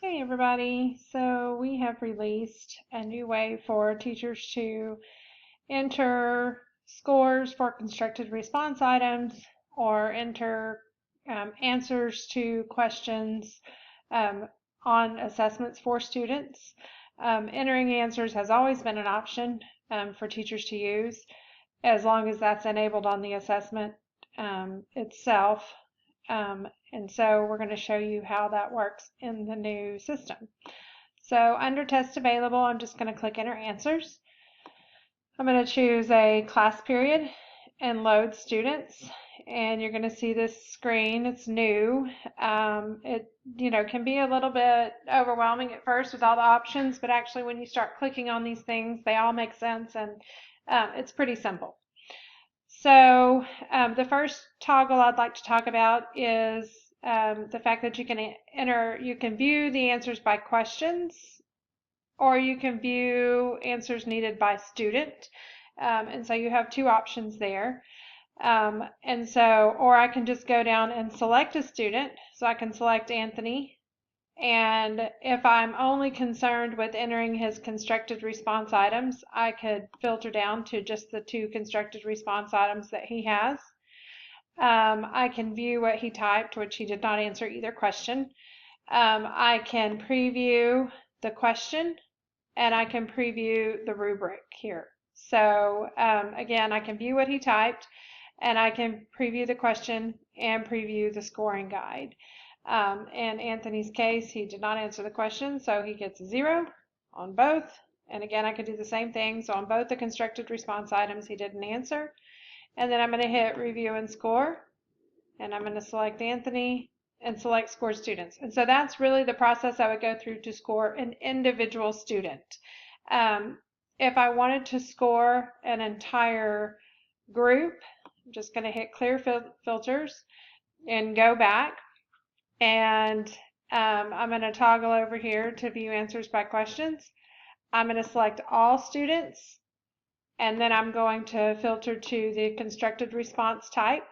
Hey everybody, so we have released a new way for teachers to enter scores for constructed response items or enter answers to questions on assessments for students. Entering answers has always been an option for teachers to use as long as that's enabled on the assessment itself. And so we're going to show you how that works in the new system. So under Test Available, I'm just going to click Enter Answers. I'm going to choose a class period and load students. And you're going to see this screen. It's new. It can be a little bit overwhelming at first with all the options, but actually when you start clicking on these things, they all make sense, and it's pretty simple. So the first toggle I'd like to talk about is the fact that you can view the answers by questions, or you can view answers needed by student. And so you have two options there. Or I can just go down and select a student. So I can select Anthony. And if I'm only concerned with entering his constructed response items, I could filter down to just the two constructed response items that he has. I can view what he typed, which he did not answer either question. I can preview the question, and I can preview the rubric here. So again, I can view what he typed, and I can preview the question and preview the scoring guide. In Anthony's case, he did not answer the question, so he gets a 0 on both. And again, I could do the same thing. So on both the constructed response items, he didn't answer. And then I'm going to hit Review and Score, and I'm going to select Anthony and select Score Students. And so that's really the process I would go through to score an individual student. If I wanted to score an entire group, I'm just going to hit Clear Filters and go back. And I'm going to toggle over here to view answers by questions. I'm going to select all students, and then I'm going to filter to the constructed response type.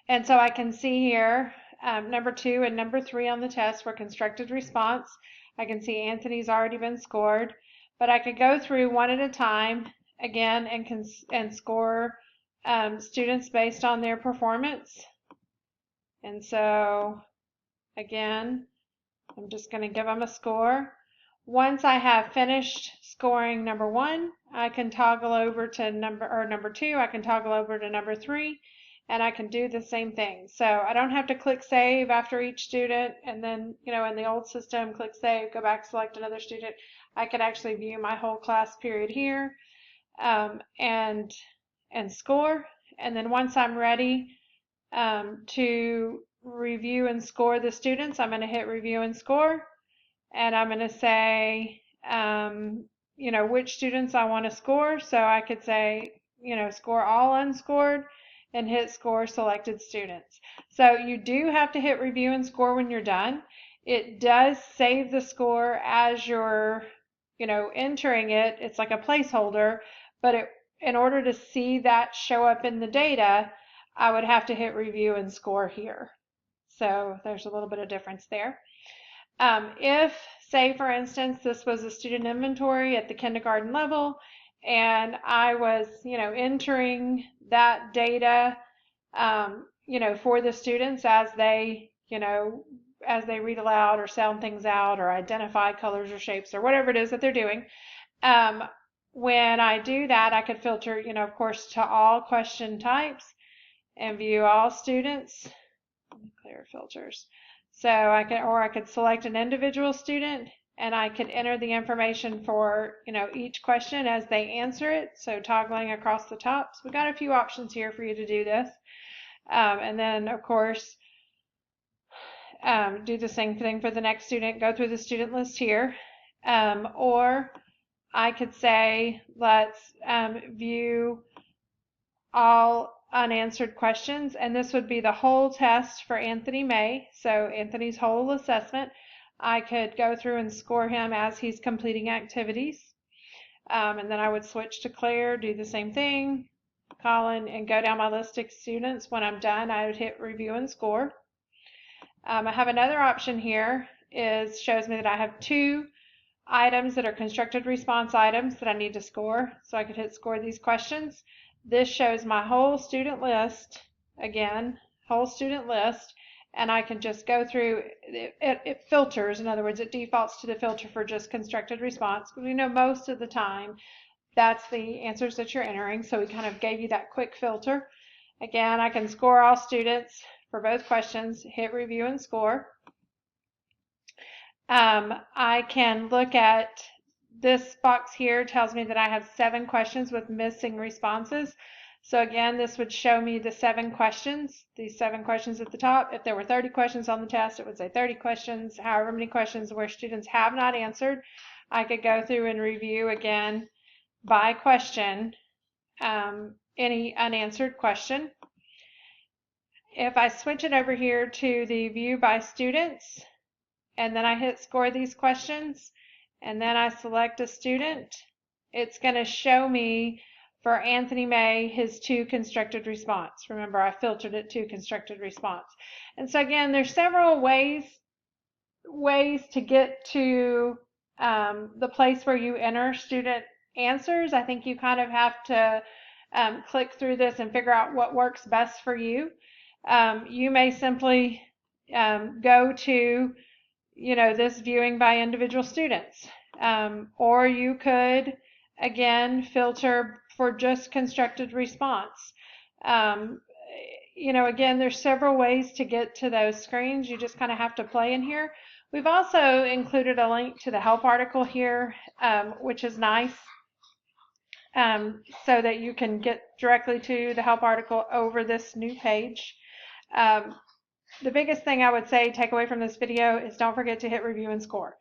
And so I can see here number 2 and number 3 on the test were constructed response. I can see Anthony's already been scored, but I could go through one at a time again and score students based on their performance. And so again, I'm just going to give them a score. Once I have finished scoring number 1, I can toggle over to number 2, I can toggle over to number 3, and I can do the same thing. So I don't have to click save after each student and then, in the old system, click save, go back, select another student. I could actually view my whole class period here and score. And then once I'm ready to review and score the students, I'm going to hit Review and Score, and I'm going to say, which students I want to score. So I could say, score all unscored, and hit Score Selected Students. So you do have to hit Review and Score when you're done. It does save the score as you're, entering it. It's like a placeholder, but in order to see that show up in the data, I would have to hit Review and Score here. So there's a little bit of difference there. If, say, for instance, this was a student inventory at the kindergarten level, and I was, entering that data, for the students as they, as they read aloud or sound things out or identify colors or shapes or whatever it is that they're doing. When I do that, I could filter, of course, to all question types and view all students. Clear filters. So I could select an individual student, and I could enter the information for each question as they answer it. So toggling across the top. So we got a few options here for you to do this, and then of course do the same thing for the next student. Go through the student list here, or I could say let's view all unanswered questions, and this would be the whole test for Anthony May, so Anthony's whole assessment. I could go through and score him as he's completing activities, and then I would switch to Claire, do the same thing, Colin, and go down my list of students. When I'm done, I would hit Review and Score. I have another option here shows me that I have 2 items that are constructed response items that I need to score. So I could hit score these questions. This shows my whole student list, again, whole student list, and I can just go through, it filters, in other words, it defaults to the filter for just constructed response, because we know most of the time that's the answers that you're entering, so we kind of gave you that quick filter. Again, I can score all students for both questions, hit review and score. I can look at this box here, tells me that I have 7 questions with missing responses. So again, this would show me the 7 questions, these 7 questions at the top. If there were 30 questions on the test, it would say 30 questions, however many questions where students have not answered. I could go through and review again by question, any unanswered question. If I switch it over here to the view by students, and then I hit score these questions, and then I select a student, it's going to show me for Anthony May his 2 constructed response. Remember, I filtered it to constructed response. And so again, there's several ways to get to the place where you enter student answers. I think you kind of have to click through this and figure out what works best for you. You may simply go to this viewing by individual students. Or you could, again, filter for just constructed response. Again, there's several ways to get to those screens. You just kind of have to play in here. We've also included a link to the help article here, which is nice, so that you can get directly to the help article over this new page. The biggest thing I would say, take away from this video, is don't forget to hit review and score.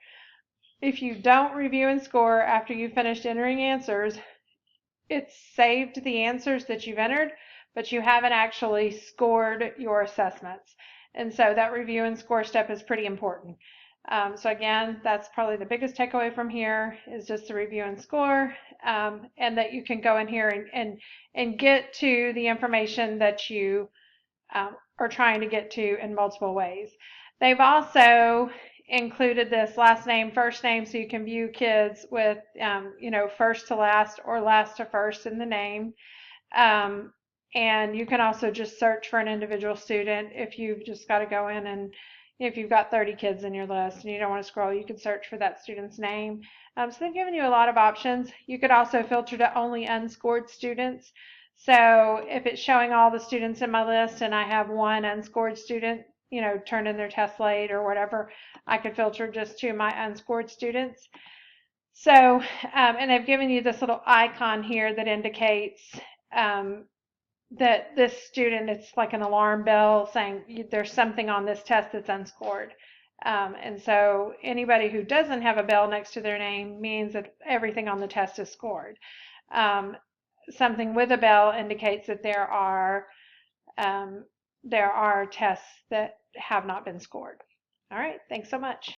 If you don't review and score after you've finished entering answers, it's saved the answers that you've entered, but you haven't actually scored your assessments. And so that review and score step is pretty important. So again, that's probably the biggest takeaway from here, is just the review and score, and that you can go in here and get to the information that you are trying to get to in multiple ways. They've also included this last name, first name, so you can view kids with, first to last or last to first in the name. And you can also just search for an individual student if you've just got to go in, and if you've got 30 kids in your list and you don't want to scroll, you can search for that student's name. So they've given you a lot of options. You could also filter to only unscored students. So if it's showing all the students in my list and I have one unscored student, turned in their test late or whatever, I could filter just to my unscored students. So, and they've given you this little icon here that indicates that this student, it's like an alarm bell saying there's something on this test that's unscored. And so anybody who doesn't have a bell next to their name means that everything on the test is scored. Something with a bell indicates that there are tests that have not been scored. All right, thanks so much.